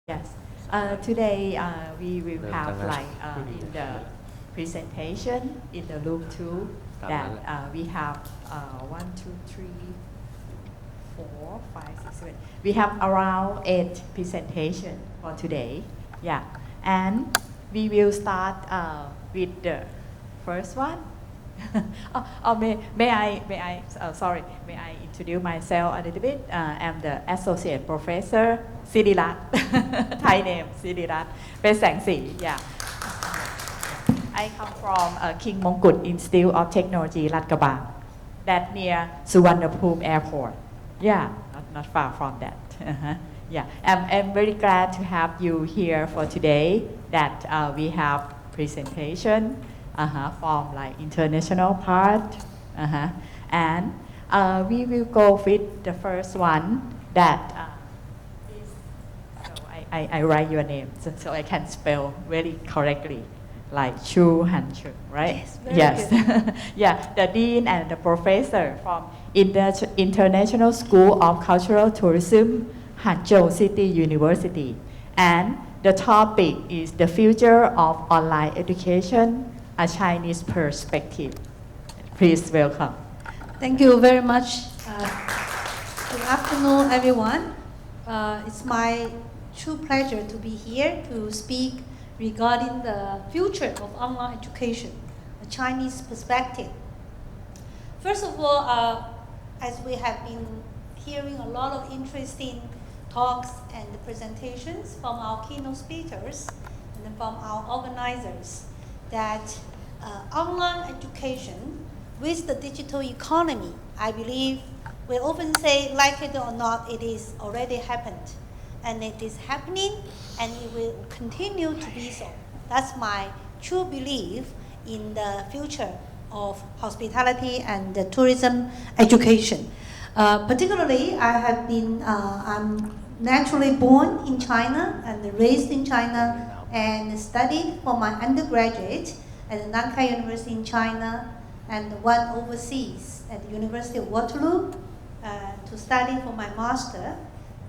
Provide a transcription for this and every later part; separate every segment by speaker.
Speaker 1: Yes. Today we will have like in the presentation in the room 2 that we have 1, 2, 3, 4, 5, 6, 7. We have around 8 presentation for today. Yeah, and we will start with the first one. May I introduce myself a little bit? I'm the associate professor Sirirat. Thai name Sirirat. เป็นแสงสี Yeah. I come from King Mongkut Institute of Technology ลาดกระบัง that near Suvarnabhumi Airport. Yeah, not far from that. Yeah, I'm very glad to have you here for today. That we have presentation. From like international part, and we will go with the first one that is, so I write your name so I can spell very correctly, like Chu Hanqin, right?
Speaker 2: Yes.
Speaker 1: Yeah, the dean and the professor from International School of Cultural Tourism, Hangzhou City University, and the topic is the future of online education.A Chinese perspective. Please welcome.
Speaker 2: Thank you very much. Good afternoon, everyone. It's my true pleasure to be here to speak regarding the future of online education, a Chinese perspective. First of all, as we have been hearing a lot of interesting talks and presentations from our keynote speakers and from our organizers, that online education with the digital economy, I believe we often say, like it or not, it is already happened. And it is happening and it will continue to be so. That's my true belief in the future of hospitality and the tourism education. Particularly, I'm naturally born in China and raised in China and studied for my undergraduate at the Hanqin University in China and one overseas at the University of Waterloo to study for my master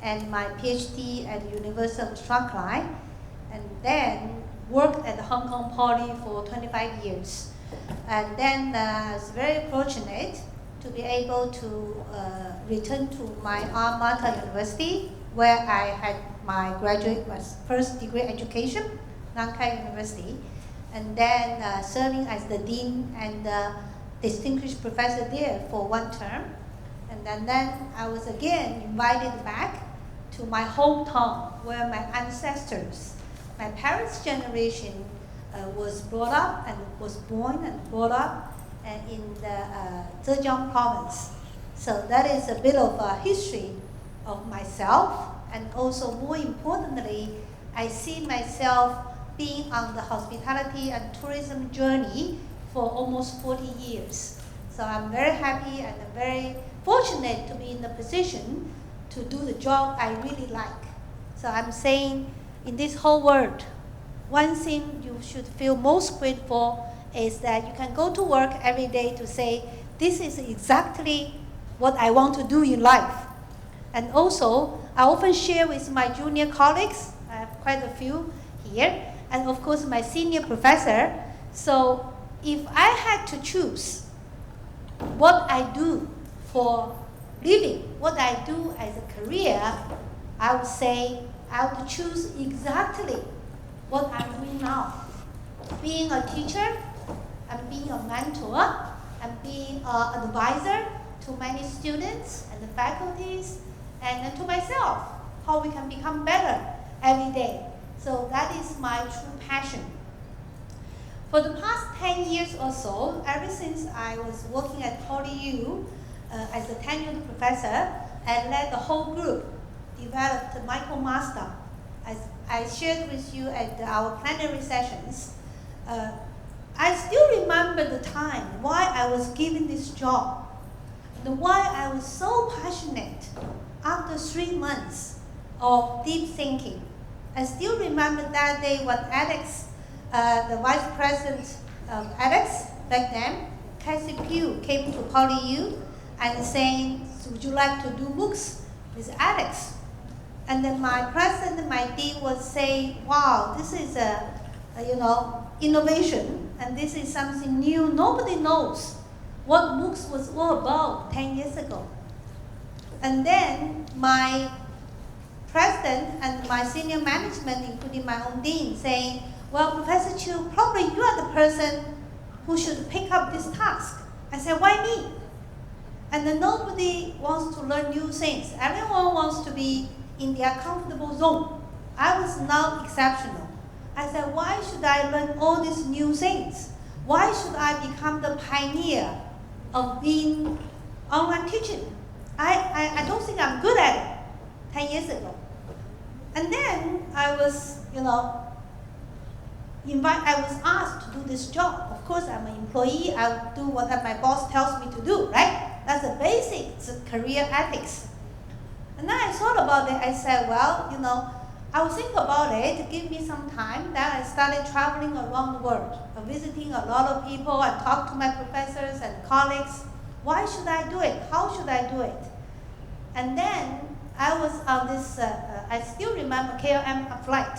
Speaker 2: and my Ph.D. at the University of Hanqin, and then worked at the Hong Kong Poly for 25 years. And then I was very fortunate to be able to return to my alma mater university where I had my first degree education, Hanqin University, and then serving as the dean and distinguished professor there for one term. And then I was again invited back to my hometown where my ancestors, my parents' generation was brought up and was born and brought up in the Zhejiang province. So that is a bit of a history of myself, and also more importantly, I see myself being on the hospitality and tourism journey for almost 40 years. So I'm very happy and I'm very fortunate to be in the position to do the job I really like. So I'm saying in this whole world, one thing you should feel most grateful is that you can go to work every day to say, this is exactly what I want to do in life. And also, I often share with my junior colleagues, I have quite a few here, and of course my senior professor. So if I had to choose what I do for living, what I do as a career, I would say I would choose exactly what I'm doing now. Being a teacher, and being a mentor, and being an advisor to many students and the faculties, and to myself, how we can become better every day. So that is my true passion. For the past 10 years or so, ever since I was working at PolyU as a tenured professor and led the whole group, developed the MicroMaster. As I shared with you at our plenary sessions, I still remember the time why I was given this job and why I was so passionate after 3 months of deep thinking. I still remember that day when Alex, the vice president of Alex back then, Cassie Pugh, came to PolyU and saying, would you like to do MOOCs with Alex? And then my president, my dean would say, wow, this is innovation, and this is something new. Nobody knows what MOOCs was all about 10 years ago. And then my president and my senior management, including my own dean, saying, well, Professor Chu, probably you are the person who should pick up this task. I said, why me? And then nobody wants to learn new things. Everyone wants to be in their comfortable zone. I was not exceptional. I said, why should I learn all these new things? Why should I become the pioneer of being online teaching? I don't think I'm good at it 10 years ago. And then I was, I was asked to do this job. Of course, I'm an employee. I'll do whatever my boss tells me to do, right? That's the basic career ethics. And then I thought about it. I said, well, I will think about it. Give me some time. Then I started traveling around the world, visiting a lot of people. I talked to my professors and colleagues. Why should I do it? How should I do it? And then I was on this, I still remember KLM flight.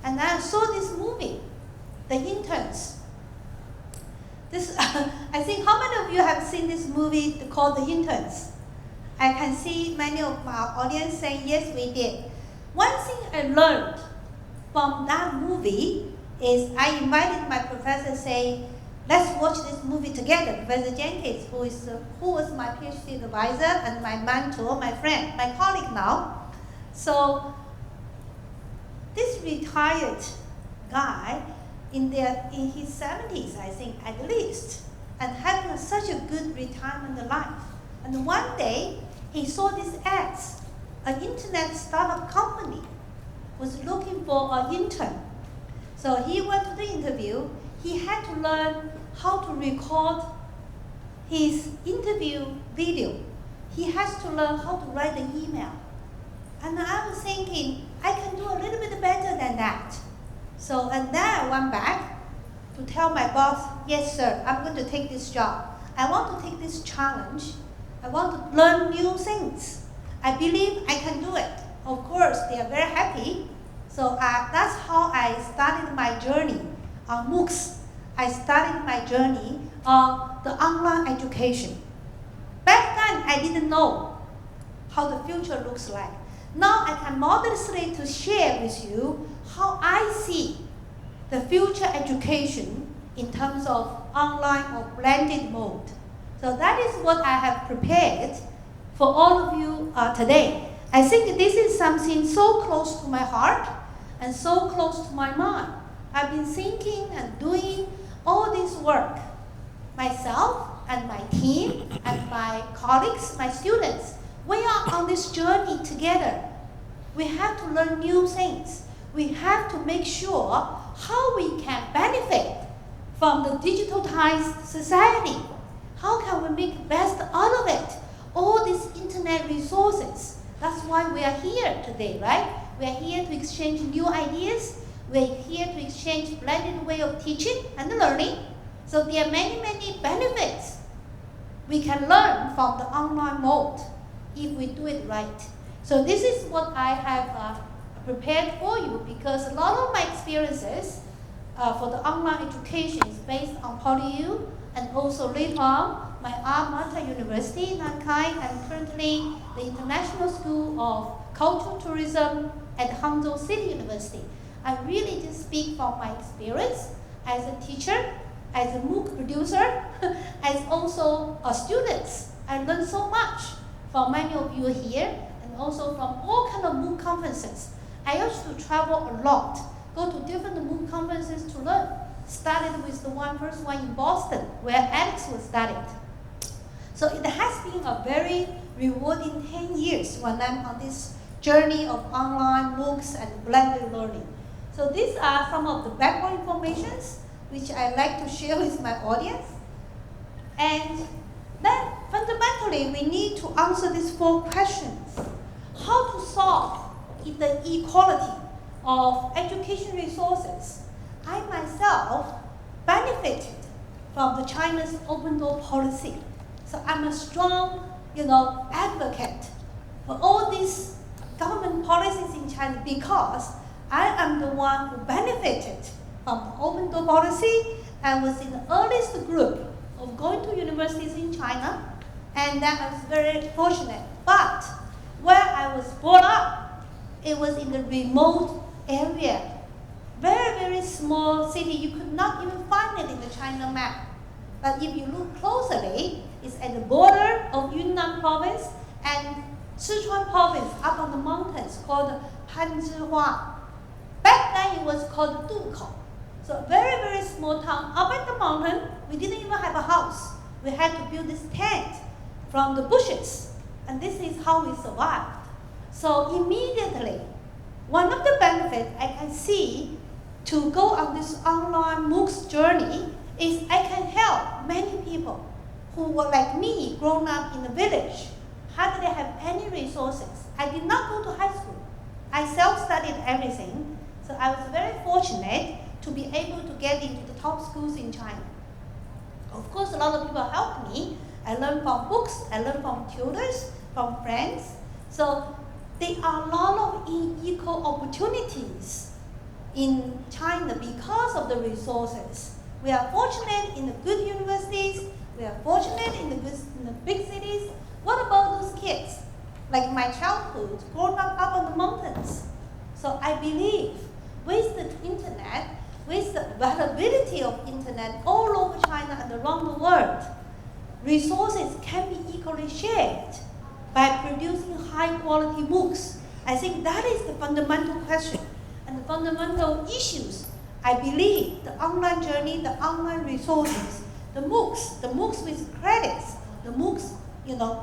Speaker 2: And I saw this movie, The Interns. I think how many of you have seen this movie called The Interns? I can see many of my audience saying, yes, we did. One thing I learned from that movie is I invited my professor saying, let's watch this movie together. Professor Jenkins, who was my Ph.D. advisor and my mentor, my friend, my colleague now. So this retired guy in his 70s, I think, at least, and having such a good retirement life. And one day, he saw these ads. An internet startup company was looking for an intern. So he went to the interview. He had to learn how to record his interview video. He has to learn how to write an email. And I was thinking, I can do a little bit better than that. So, and then I went back to tell my boss, yes, sir, I'm going to take this job. I want to take this challenge. I want to learn new things. I believe I can do it. Of course, they are very happy. So that's how I started my journey on MOOCs. I started my journey on the online education. Back then, I didn't know how the future looks like. Now I can modestly to share with you how I see the future education in terms of online or blended mode. So that is what I have prepared for all of you today. I think this is something so close to my heart and so close to my mind. I've been thinking and doing all this work myself and my team and my colleagues, my students. We are on this journey together. We have to learn new things. We have to make sure how we can benefit from the digitalized society. How can we make the best out of it? All these internet resources. That's why we are here today, right? We are here to exchange new ideas. We are here to exchange blended way of teaching and learning. So there are many, many benefits we can learn from the online mode if we do it right. So this is what I have prepared for you, because a lot of my experiences for the online education is based on PolyU and also later on my alma mater university in Hanqin and currently the International School of Cultural Tourism at Hangzhou City University. I really just speak from my experience as a teacher, as a MOOC producer, as also a student. I learned so much from many of you here and also from all kind of MOOC conferences. I used to travel a lot, go to different MOOC conferences to learn. Started with the first one in Boston, where Alex was studied. So it has been a very rewarding 10 years when I'm on this journey of online MOOCs and blended learning. So these are some of the background informations which I like to share with my audience. And then fundamentally, we need to answer these 4 questions. How to solve the equality of education resources? I myself benefited from the China's open door policy. So I'm a strong, advocate for all these government policies in China because I am the one who benefited from the open door policy and was in the earliest group of going to universities in China, and that I was very fortunate. But where I was brought up, it was in the remote area, very, very small city. You could not even find it in the China map. But if you look closely, it's at the border of Yunnan province and Sichuan province up on the mountains called Hanzhou. Back then it was called Dukou. So a very, very small town up at the mountain. We didn't even have a house. We had to build this tent from the bushes. And this is how we survived. So immediately, one of the benefits I can see to go on this online MOOCs journey is I can help many people who were like me, grown up in a village, hardly have any resources. I did not go to high school. I self-studied everything. So I was very fortunate to be able to get into the top schools in China. Of course, a lot of people helped me. I learned from books, I learned from tutors, from friends. So there are a lot of equal opportunities in China because of the resources. We are fortunate in the good universities. We are fortunate in the big cities. What about those kids? Like my childhood, growing up on the mountains. So I believe with the internet, with the availability of internet all over China and around the world, resources can be equally shared by producing high quality MOOCs. I think that is the fundamental question and the fundamental issues. I believe the online journey, the online resources, the MOOCs with credits, the MOOCs,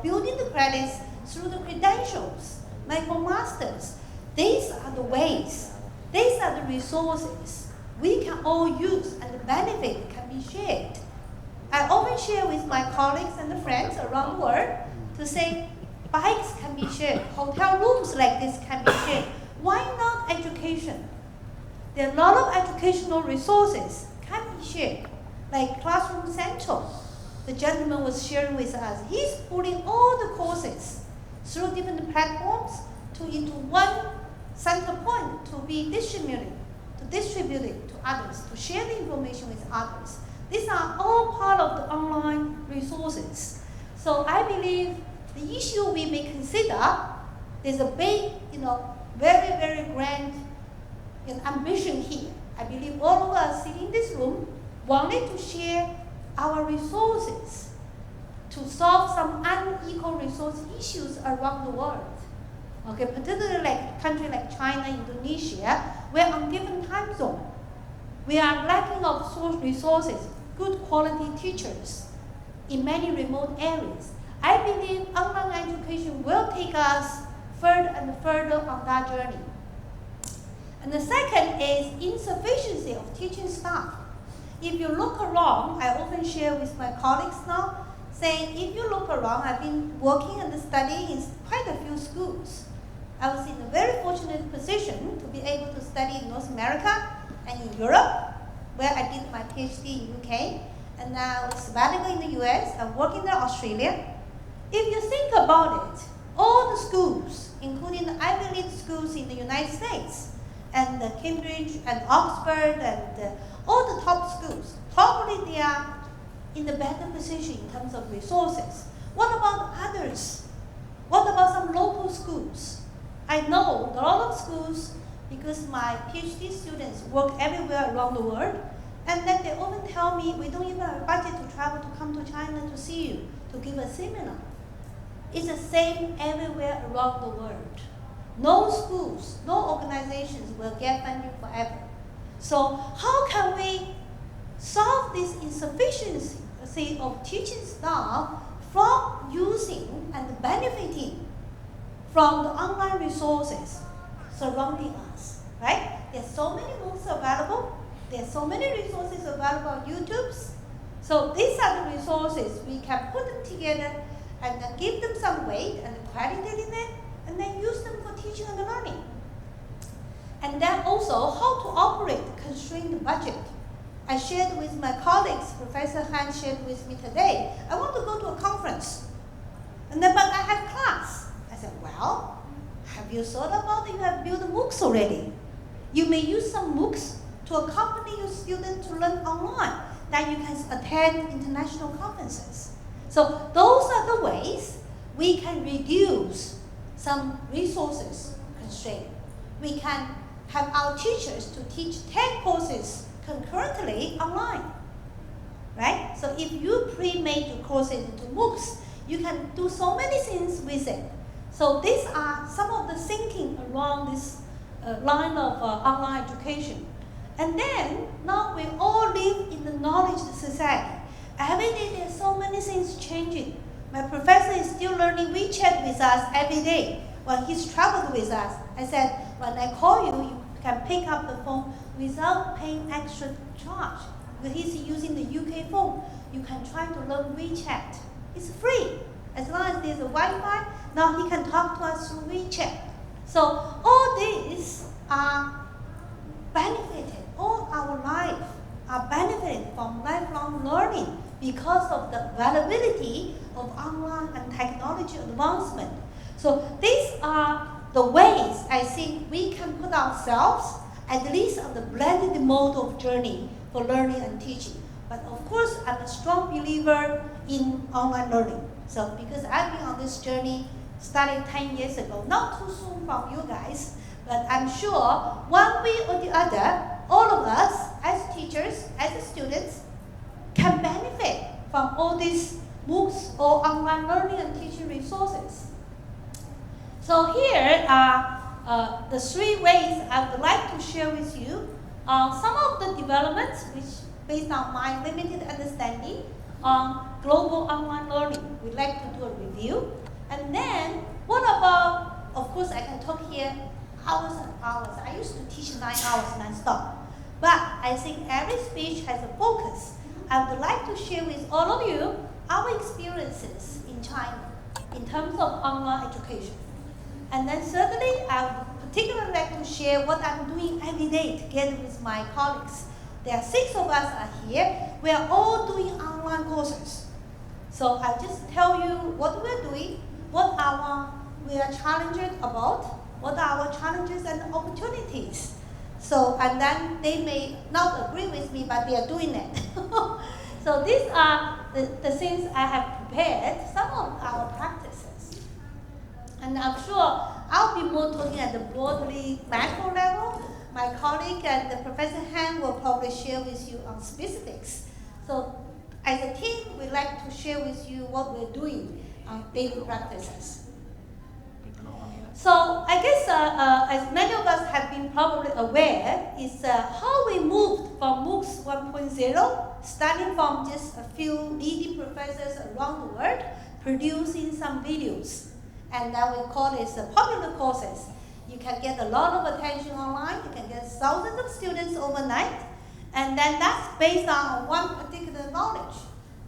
Speaker 2: building the credits through the credentials, micromasters. These are the ways, these are the resources we can all use and the benefit can be shared. I often share with my colleagues and friends around the world to say bikes can be shared, hotel rooms like this can be shared. Why not education? There are a lot of educational resources can be shared, like Classroom Central. The gentleman was sharing with us. He's putting all the courses through different platforms into one center point to be distributed to others, to share the information with others. These are all part of the online resources. So I believe the issue we may consider, there's a big, very, very grand ambition here. I believe all of us sitting in this room wanted to share our resources to solve some unequal resource issues around the world. Okay, particularly like a country like China, Indonesia, we're on different time zone. We are lacking of source resources, good quality teachers in many remote areas. I believe online education will take us further and further on that journey. And the second is insufficiency of teaching staff. If you look around, I often share with my colleagues now, saying if you look around, I've been working and studying in quite a few schools. I was in a very fortunate position to be able to study in North America and in Europe, where I did my Ph.D. in UK, and now sabbatical in the US, I'm working in Australia. If you think about it, all the schools, including the Ivy League schools in the United States, and Cambridge and Oxford and all the top schools, probably they are in a better position in terms of resources. What about others? What about some local schools? I know a lot of schools, because my PhD students work everywhere around the world, and then they often tell me, we don't even have a budget to travel to come to China to see you, to give a seminar. It's the same everywhere around the world. No schools, no organizations will get funding forever. So how can we solve this insufficiency of teaching staff from using and benefiting from the online resources surrounding us, right? There's so many books available. There's so many resources available on YouTube. So these are the resources. We can put them together and then give them some weight and credit in it, and then use them for teaching and learning. And then also how to operate constrained budget. I shared with my colleagues, Professor Han shared with me today, I want to go to a conference. And then, but I have class. I said, well, have you thought about it? You have built MOOCs already. You may use some MOOCs to accompany your students to learn online, that you can attend international conferences. So those are the ways we can reduce some resources constraint. We can have our teachers to teach 10 courses concurrently online, right? So if you pre-made your courses into MOOCs, you can do so many things with it. So these are some of the thinking around this line of online education. And then, now we all live in the knowledge society. Every day there's so many things changing. My professor is still learning WeChat with us every day. When he's traveled with us, I said, when I call you, you can pick up the phone without paying extra charge. Because he's using the UK phone. You can try to learn WeChat. It's free. As long as there's a Wi-Fi, now he can talk to us through WeChat. So all these are benefited. All our life are benefited from lifelong learning because of the availability of online and technology advancement. So these are the ways I think we can put ourselves at least on the blended mode of journey for learning and teaching. But of course, I'm a strong believer in online learning. So because I've been on this journey starting 10 years ago, not too soon from you guys, but I'm sure one way or the other, all of us as teachers, as students, can benefit from all these MOOCs or online learning and teaching resources. So here are the 3 ways I would like to share with you some of the developments which, based on my limited understanding on global online learning, we'd like to do a review. And then, what about, of course I can talk here hours and hours. I used to teach 9 hours non-stop. But I think every speech has a focus. I would like to share with all of you our experiences in China in terms of online education. And then certainly, I would particularly like to share what I'm doing every day together with my colleagues. There are 6 of us are here. We are all doing online courses. So I'll just tell you what we're doing, what we are challenged about, what are our challenges and opportunities. So, and then they may not agree with me, but they are doing it. So these are the things I have prepared, some of our practices. And I'm sure I'll be more talking at the broadly macro level. My colleague and the Professor Han will probably share with you on specifics. So as a team, we'd like to share with you what we're doing on daily practices. So I guess as many of us have been probably aware, is how we moved from MOOCs 1.0, starting from just a few leading professors around the world, producing some videos. And then we call it popular courses. You can get a lot of attention online, you can get thousands of students overnight, and then that's based on one particular knowledge.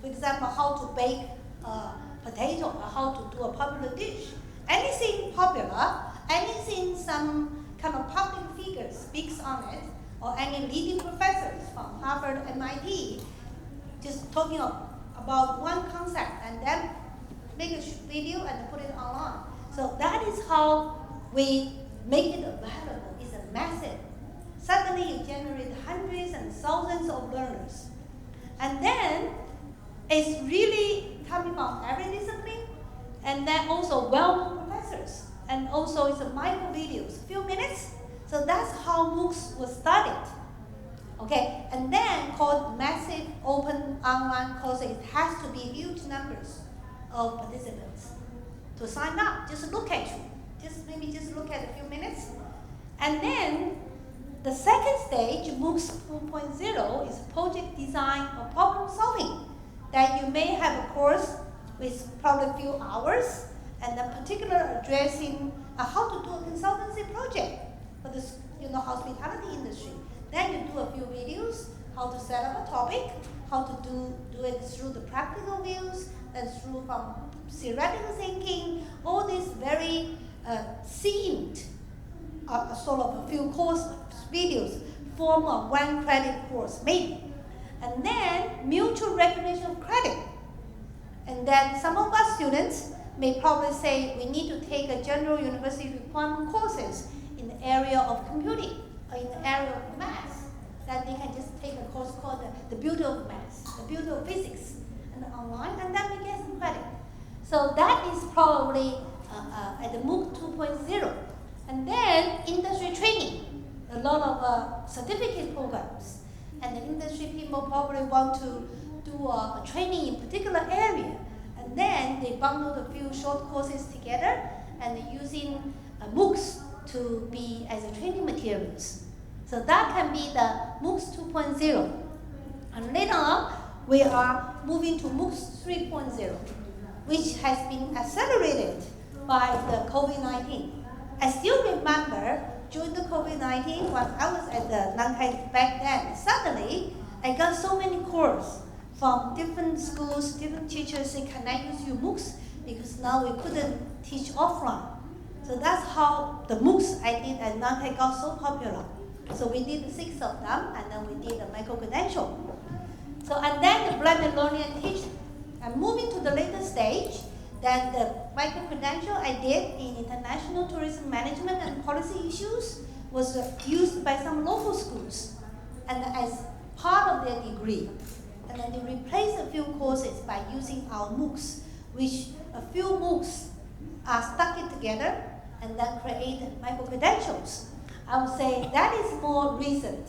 Speaker 2: For example, how to bake a potato, or how to do a popular dish. Anything popular, anything some kind of public figure speaks on it, or any leading professors from Harvard, MIT, just talking about one concept and then make a video and put it online. So that is how we make it available. It's a massive. Suddenly you generate hundreds and thousands of learners. And then it's really coming from every discipline, and then also well-known professors. And also it's a micro videos, few minutes. So that's how MOOCs was started. Okay, and then called massive open online courses. It has to be huge numbers of participants to sign up. Just look at you. Maybe just look at a few minutes. And then the second stage, MOOCs 2.0, is project design or problem solving. That you may have a course with probably a few hours, and then particularly addressing how to do a consultancy project for the hospitality industry. Then you do a few videos, how to set up a topic, how to do it through the practical views, and through from theoretical thinking, all these very themed sort of a few course videos form a 1 credit course maybe. And then mutual recognition of credit. And then some of our students may probably say we need to take a general university requirement courses in the area of computing or in the area of math, that they can just take a course called the beauty of math, the beauty of physics, and online, and then we get some credit. So that is probably at the MOOC 2.0. And then industry training, a lot of certificate programs, and the industry people probably want to do a training in particular area, and then they bundle a few short courses together and using MOOCs to be as a training materials. So that can be the MOOCs 2.0. And later on, we are moving to MOOCs 3.0, which has been accelerated by the COVID-19. I still remember during the COVID-19, when I was at the Hanqin back then, suddenly I got so many calls from different schools, different teachers saying, can I use your MOOCs? Because now we couldn't teach offline. So that's how the MOOCs I did at Hanqin got so popular. So we did 6 of them, and then we did a micro-credential. So, and then the blended learning and teaching. And moving to the later stage, then the micro-credential I did in international tourism management and policy issues was used by some local schools and as part of their degree. And then they replaced a few courses by using our MOOCs, which a few MOOCs are stuck together and then created micro-credentials. I would say that is more recent.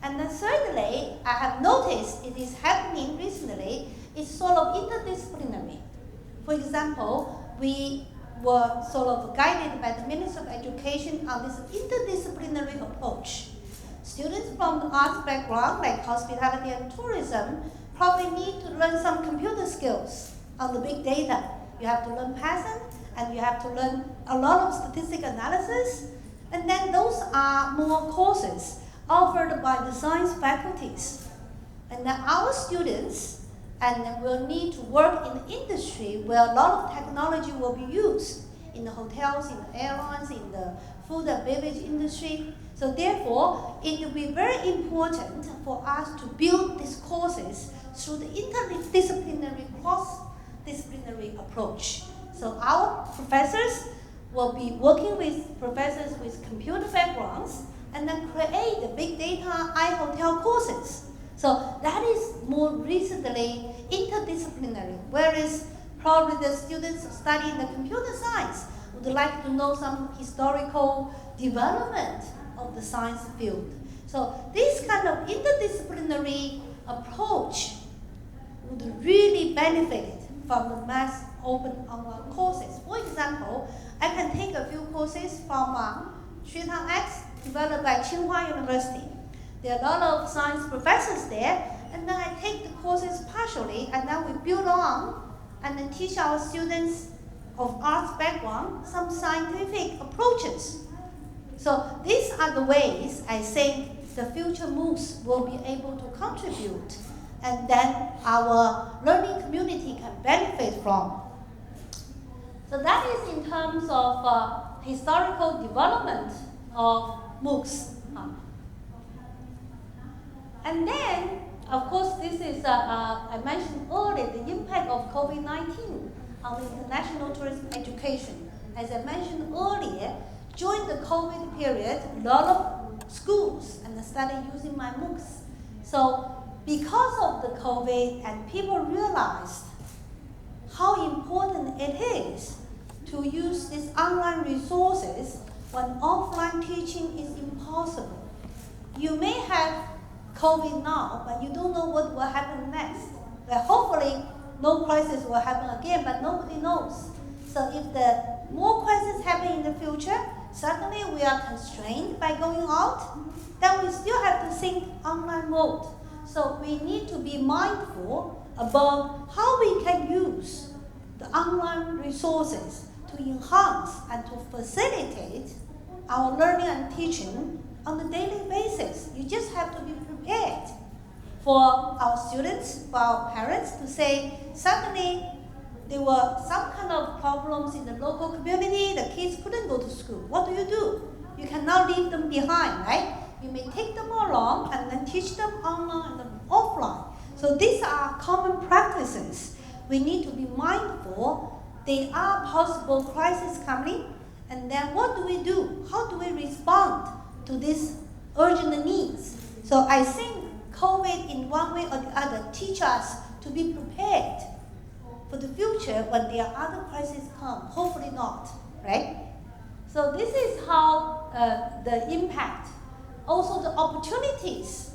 Speaker 2: And then thirdly, I have noticed it is happening recently, it's sort of interdisciplinary. For example, we were sort of guided by the Ministry of Education on this interdisciplinary approach. Students from the arts background, like hospitality and tourism, probably need to learn some computer skills on the big data. You have to learn Python, and you have to learn a lot of statistical analysis. And then those are more courses offered by the science faculties. And then our students and will need to work in the industry where a lot of technology will be used in the hotels, in the airlines, in the food and beverage industry. So therefore, it will be very important for us to build these courses through the interdisciplinary, cross-disciplinary approach. So our professors will be working with professors with computer backgrounds and then create the big data iHotel courses. So that is more recently interdisciplinary, whereas probably the students studying the computer science would like to know some historical development of the science field. So this kind of interdisciplinary approach would really benefit from the mass open online courses. For example, I can take a few courses from Shitang X developed by Tsinghua University. There are a lot of science professors there, and then I take the courses partially, and then we build on and then teach our students of arts background some scientific approaches. So these are the ways I think the future MOOCs will be able to contribute, and then our learning community can benefit from. So that is in terms of historical development of MOOCs. And then, of course, this is, I mentioned earlier, the impact of COVID-19 on the international tourism education. As I mentioned earlier, during the COVID period, a lot of schools and started using my MOOCs. So because of the COVID, and people realized how important it is to use these online resources when offline teaching is impossible. You may have COVID now, but you don't know what will happen next. Well, hopefully, no crisis will happen again, but nobody knows. So if the more crises happen in the future, suddenly we are constrained by going out, then we still have to think online mode. So we need to be mindful about how we can use the online resources to enhance and to facilitate our learning and teaching on a daily basis. You just have to be prepared for our students, for our parents to say, suddenly there were some kind of problems in the local community, the kids couldn't go to school. What do? You cannot leave them behind, right? You may take them along and then teach them online and offline. So these are common practices. We need to be mindful there are possible crises coming, and then what do we do? How do we respond to these urgent needs? So I think COVID in one way or the other teach us to be prepared for the future when there are other crises come. Hopefully not, right? So this is how the impact, also the opportunities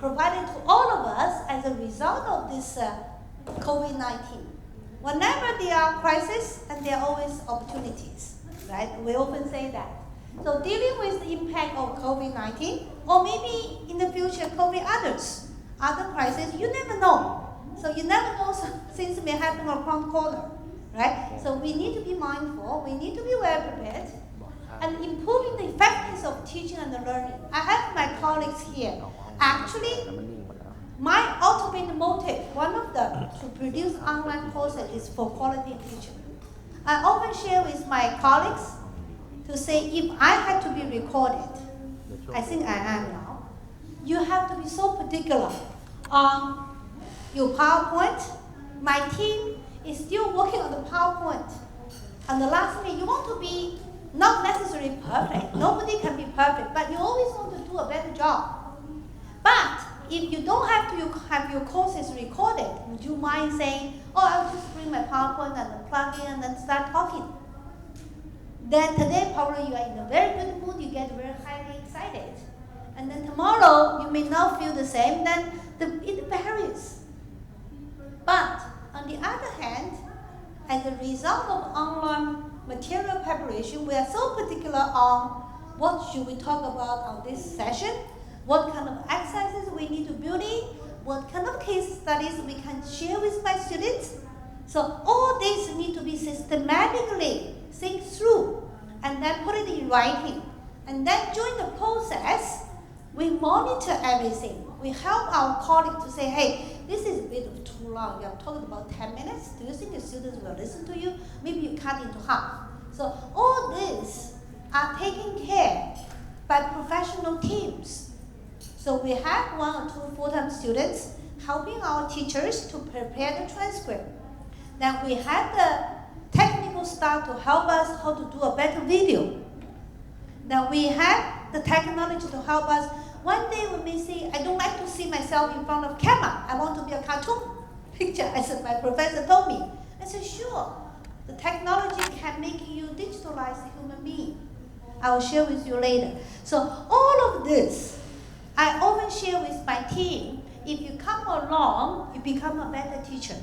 Speaker 2: provided to all of us as a result of this COVID-19. Whenever there are crises, and there are always opportunities, right? We often say that. So dealing with the impact of COVID-19, or maybe in the future COVID other crises, you never know. So you never know things may happen around the corner, right? So we need to be mindful, we need to be well prepared, and improving the effectiveness of teaching and learning. I have my colleagues here. Actually, my ultimate motive, one of them, to produce online courses is for quality teaching. I often share with my colleagues to say, if I had to be recorded, I think I am now, you have to be so particular on your PowerPoint. My team is still working on the PowerPoint. And the last minute, you want to be not necessarily perfect. Nobody can be perfect, but you always want to do a better job. But if you don't have to have your courses recorded, would you mind saying, oh, I'll just bring my PowerPoint and plug in and then start talking? Then today, probably you are in a very good mood, you get very highly excited. And then tomorrow, you may not feel the same, then it varies. But on the other hand, as a result of online material preparation, we are so particular on what should we talk about on this session, what kind of exercises we need to build in, what kind of case studies we can share with my students. So all this need to be systematically think through and then put it in writing. And then during the process, we monitor everything. We help our colleagues to say, hey, this is a bit of too long. You have talked about 10 minutes. Do you think the students will listen to you? Maybe you cut into half. So all this are taken care by professional teams. So we have 1 or 2 full-time students helping our teachers to prepare the transcript. Then we have the technical staff to help us how to do a better video. Then we have the technology to help us. One day we may say, I don't like to see myself in front of camera. I want to be a cartoon picture, as my professor told me. I said, sure, the technology can make you digitalize a human being. I will share with you later. So all of this, I often share with my team. If you come along, you become a better teacher.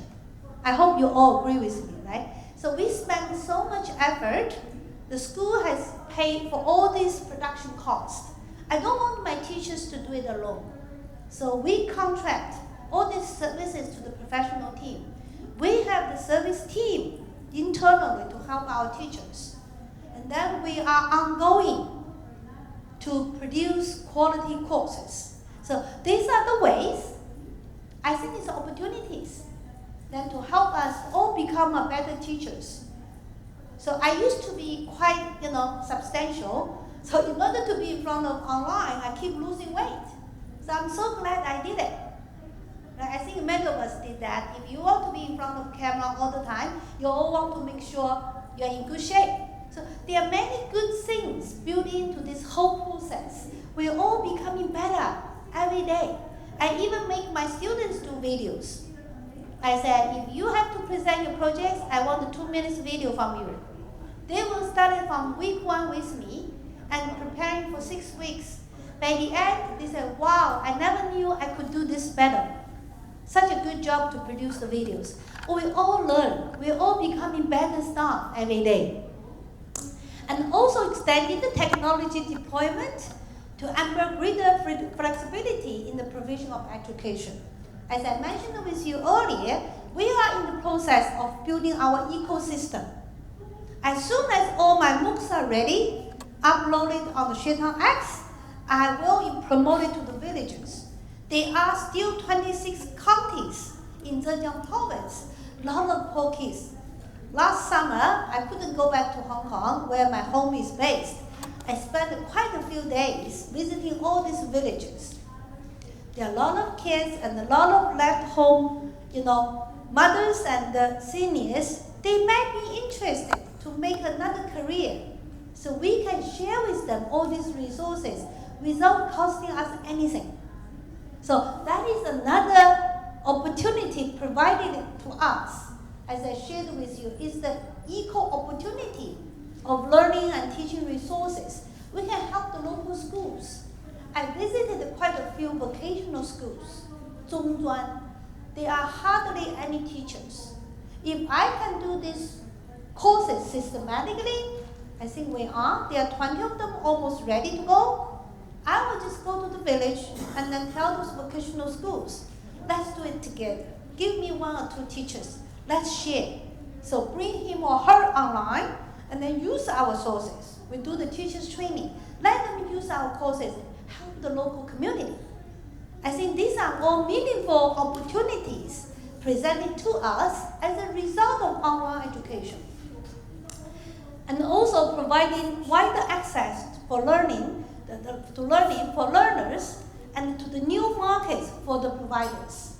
Speaker 2: I hope you all agree with me, right? So we spend so much effort. The school has paid for all these production costs. I don't want my teachers to do it alone. So we contract all these services to the professional team. We have the service team internally to help our teachers. And then we are ongoing to produce quality courses. So these are the ways, I think it's opportunities, then to help us all become a better teachers. So I used to be quite, substantial. So in order to be in front of online, I keep losing weight. So I'm so glad I did it. I think many of us did that. If you want to be in front of camera all the time, you all want to make sure you're in good shape. So there are many good things built into this whole process. We're all becoming better every day. I even make my students do videos. I said, if you have to present your projects, I want a 2 minutes video from you. They will start from week 1 with me and preparing for 6 weeks. By the end, they said, wow, I never knew I could do this better. Such a good job to produce the videos. We all learn. We're all becoming better staff every day. And also extending the technology deployment to unlock greater flexibility in the provision of education. As I mentioned with you earlier, we are in the process of building our ecosystem. As soon as all my MOOCs are ready, uploaded on the Shaitan X, I will promote it to the villages. There are still 26 counties in Zhejiang province, a lot of poor kids. Last summer, I couldn't go back to Hong Kong, where my home is based. I spent quite a few days visiting all these villages. There are a lot of kids and a lot of left home, mothers and the seniors they might be interested to make another career. So we can share with them all these resources without costing us anything. So that is another opportunity provided to us, as I shared with you, is the equal opportunity of learning and teaching resources. We can help the local schools. I visited quite a few vocational schools. Zhongzuan, there are hardly any teachers. If I can do these courses systematically, I think we are. There are 20 of them almost ready to go. I will just go to the village and then tell those vocational schools, let's do it together. Give me 1 or 2 teachers. Let's share. So bring him or her online and then use our sources. We do the teachers training. Let them use our courses. Help the local community. I think these are all meaningful opportunities presented to us as a result of online education. And also providing wider access for learning, for learners, and to the new markets for the providers.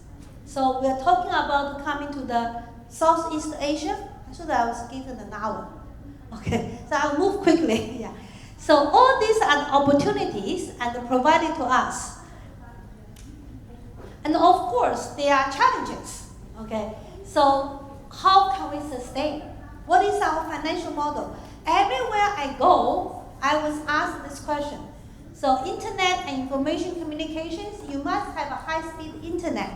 Speaker 2: So we are talking about coming to the Southeast Asia. I thought I was given an hour. Okay, so I'll move quickly. Yeah. So all these are opportunities and provided to us. And of course, there are challenges. Okay, so how can we sustain? What is our financial model? Everywhere I go, I was asked this question. So internet and information communications, you must have a high-speed internet.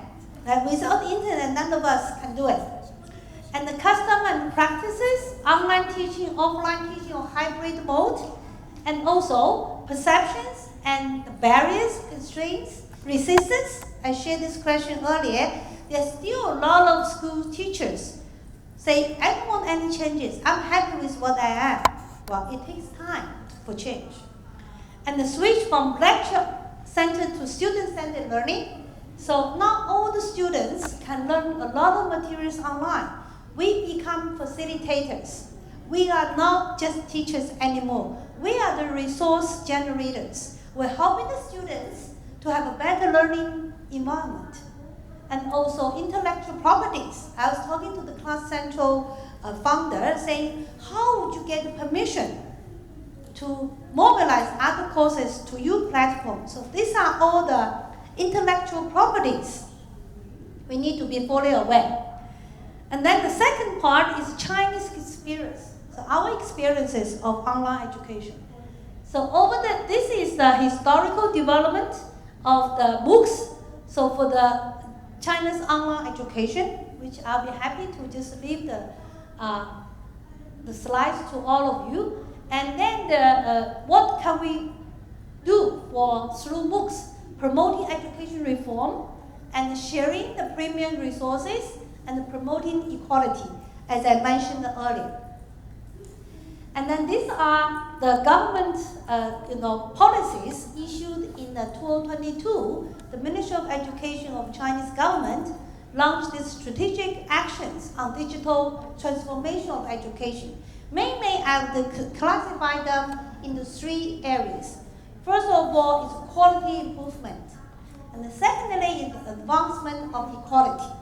Speaker 2: Without internet, none of us can do it. And the custom and practices, online teaching, offline teaching, or hybrid mode, and also perceptions and barriers, constraints, resistance. I shared this question earlier. There's still a lot of school teachers say, I don't want any changes. I'm happy with what I am. Well, it takes time for change. And the switch from lecture-centered to student-centered learning. So not all the students can learn a lot of materials online. We become facilitators. We are not just teachers anymore. We are the resource generators. We're helping the students to have a better learning environment. And also intellectual properties. I was talking to the Class Central founder saying, how would you get permission to mobilize other courses to your platform? So these are all the intellectual properties we need to be fully aware. And then the second part is Chinese experience. So our experiences of online education. So this is the historical development of the MOOCs. So for the China's online education, which I'll be happy to just leave the slides to all of you. And then what can we do through MOOCs, promoting education reform and sharing the premium resources and promoting equality, as I mentioned earlier. And then these are the government policies issued in 2022. The Ministry of Education of Chinese government launched these strategic actions on digital transformation of education. Mainly, I would classify them into 3 areas. First of all, is quality improvement. And secondly, is the advancement of equality.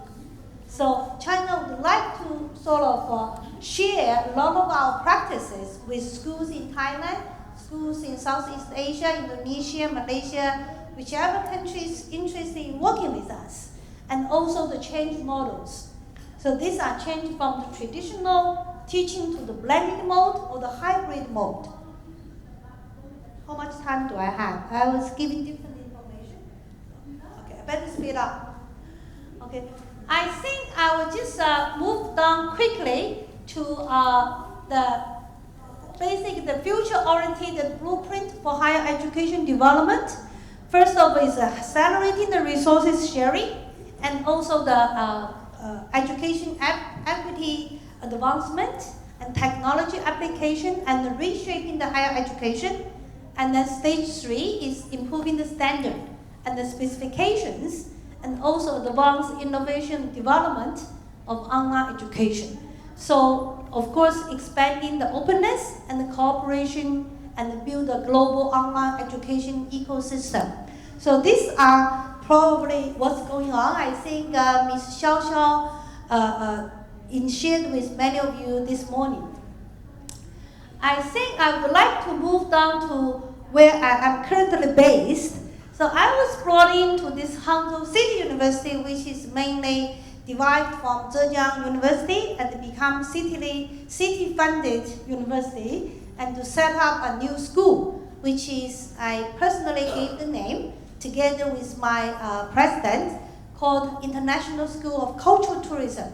Speaker 2: So China would like to sort of share a lot of our practices with schools in Thailand, schools in Southeast Asia, Indonesia, Malaysia, whichever country is interested in working with us, and also the change models. So these are changed from the traditional teaching to the blended mode or the hybrid mode. How much time do I have? I was giving different information. Okay, I better speed up. Okay, I think I will just move down quickly to the future-oriented blueprint for higher education development. First of all is accelerating the resources sharing and also the education equity advancement and technology application and the reshaping the higher education. And then stage 3 is improving the standard and the specifications and also advanced innovation development of online education. So, of course, expanding the openness and the cooperation and build a global online education ecosystem. So these are probably what's going on. I think Ms. Xiao Xiao shared with many of you this morning. I think I would like to move down to where I am currently based. So I was brought into this Hangzhou City University, which is mainly derived from Zhejiang University and become city-funded university, and to set up a new school, which is I personally gave the name together with my president, called International School of Cultural Tourism,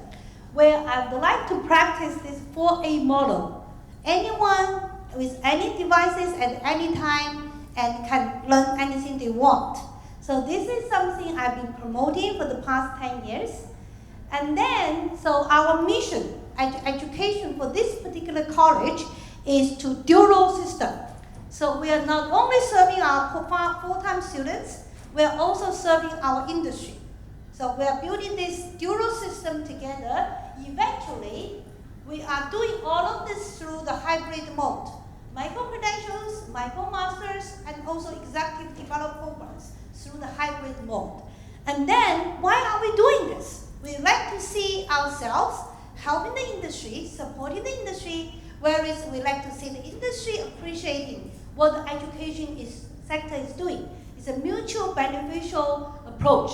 Speaker 2: where I would like to practice this 4A model. Anyone with any devices at any time and can learn anything they want. So this is something I've been promoting for the past 10 years. And then, so our mission, education for this particular college is to dual system. So we are not only serving our full-time students, we are also serving our industry. So we are building this dual system together. Eventually, we are doing all of this through the hybrid mode. Micro-credentials, micro-masters, and also executive development programs through the hybrid mode. And then, why are we doing this? We like to see ourselves helping the industry, supporting the industry, whereas we like to see the industry appreciating what the education sector is doing. It's a mutual beneficial approach.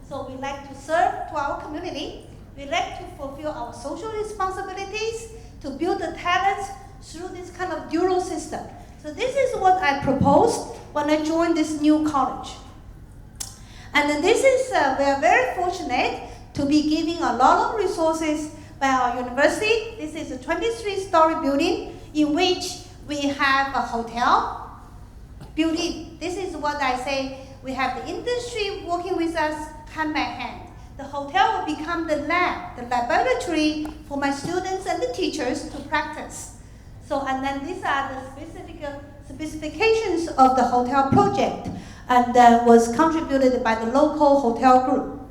Speaker 2: So we like to serve to our community. We like to fulfill our social responsibilities, to build the talents through this kind of dual system. So this is what I proposed when I joined this new college. And then this is, we are very fortunate to be giving a lot of resources by our university. This is a 23-story building in which we have a hotel built in. This is what I say, we have the industry working with us hand by hand. The hotel will become the lab, the laboratory for my students and the teachers to practice. So, and then these are the specifications of the hotel project, and was contributed by the local hotel group.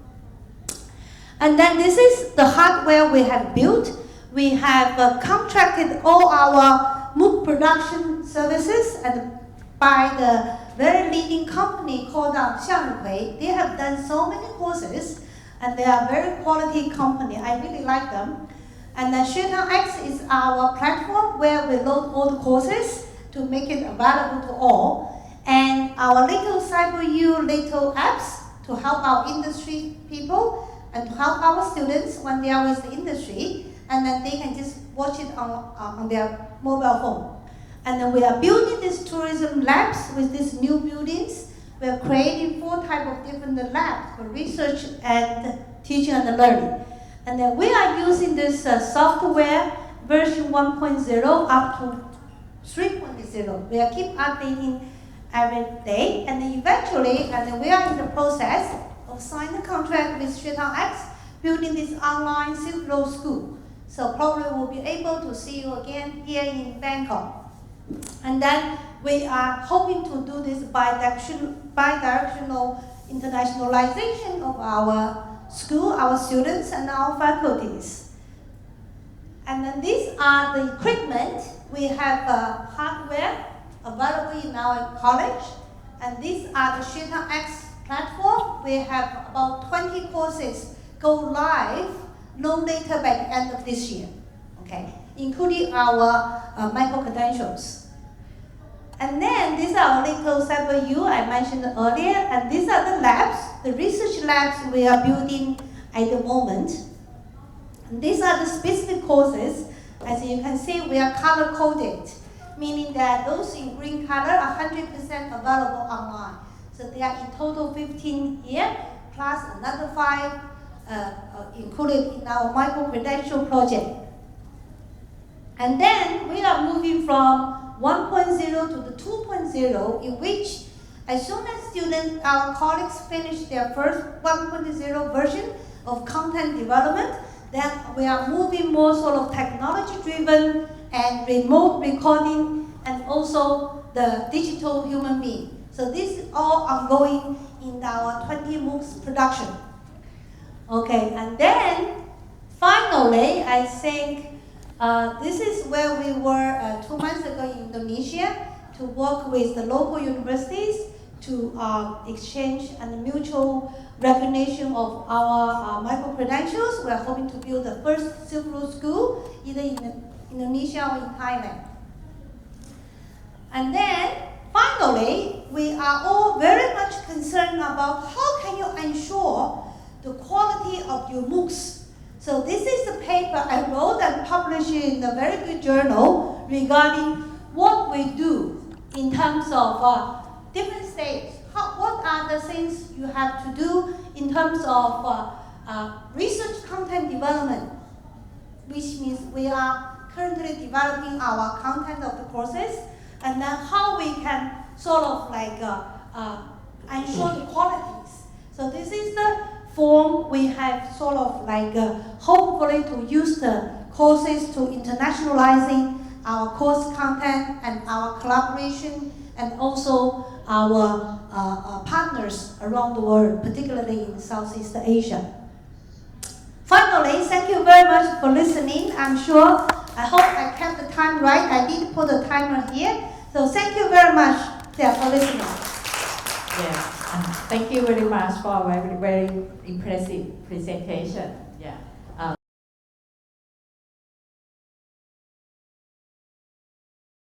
Speaker 2: And then this is the hardware we have built. We have contracted all our MOOC production services and by the very leading company called Hanqin. They have done so many courses, and they are very quality company. I really like them. And then X is our platform where we load all the courses to make it available to all. And our little CyberU little apps to help our industry people and to help our students when they are with the industry, and then they can just watch it on their mobile phone. And then we are building these tourism labs with these new buildings. We are creating 4 types of different labs for research and teaching and learning. And then we are using this software version 1.0 up to 3.0. We are keep updating every day, and then eventually, and then we are in the process of signing a contract with X, building this online Silk Road school. So probably we'll be able to see you again here in Bangkok. And then we are hoping to do this bidirectional internationalization of our school, our students, and our faculties. And then these are the equipment. We have hardware available in our college, and these are the X platform. We have about 20 courses go live no later by the end of this year, okay, including our micro-credentials. And then these are our little CyberU I mentioned earlier, and these are the labs, the research labs we are building at the moment. And these are the specific courses. As you can see, we are color-coded, meaning that those in green color are 100% available online. So they are in total 15 here, plus another 5 included in our micro-credential project. And then we are moving from 1.0 to the 2.0, in which as soon as students, our colleagues finish their first 1.0 version of content development, then we are moving more sort of technology-driven and remote recording, and also the digital human being. So this is all ongoing in our 20 MOOCs production. Okay, and then finally, I think this is where we were 2 months ago in Indonesia to work with the local universities to exchange and mutual recognition of our micro-credentials. We are hoping to build the first Silk Road School, either in Indonesia or in Thailand. And then, finally, we are all very much concerned about how can you ensure the quality of your MOOCs. So this is the paper I wrote and published in a very good journal regarding what we do in terms of different states. What are the things you have to do in terms of research content development, which means we are currently developing our content of the courses, and then how we can sort of like ensure the qualities. So this is the form we have sort of like hopefully to use the courses to internationalizing our course content and our collaboration and also our partners around the world, particularly in Southeast Asia. Finally, thank you very much for listening. I hope I kept the time right. I did put a timer here. So thank you very much for listening.
Speaker 1: Yes, thank you very much for a very, very impressive presentation. Yeah.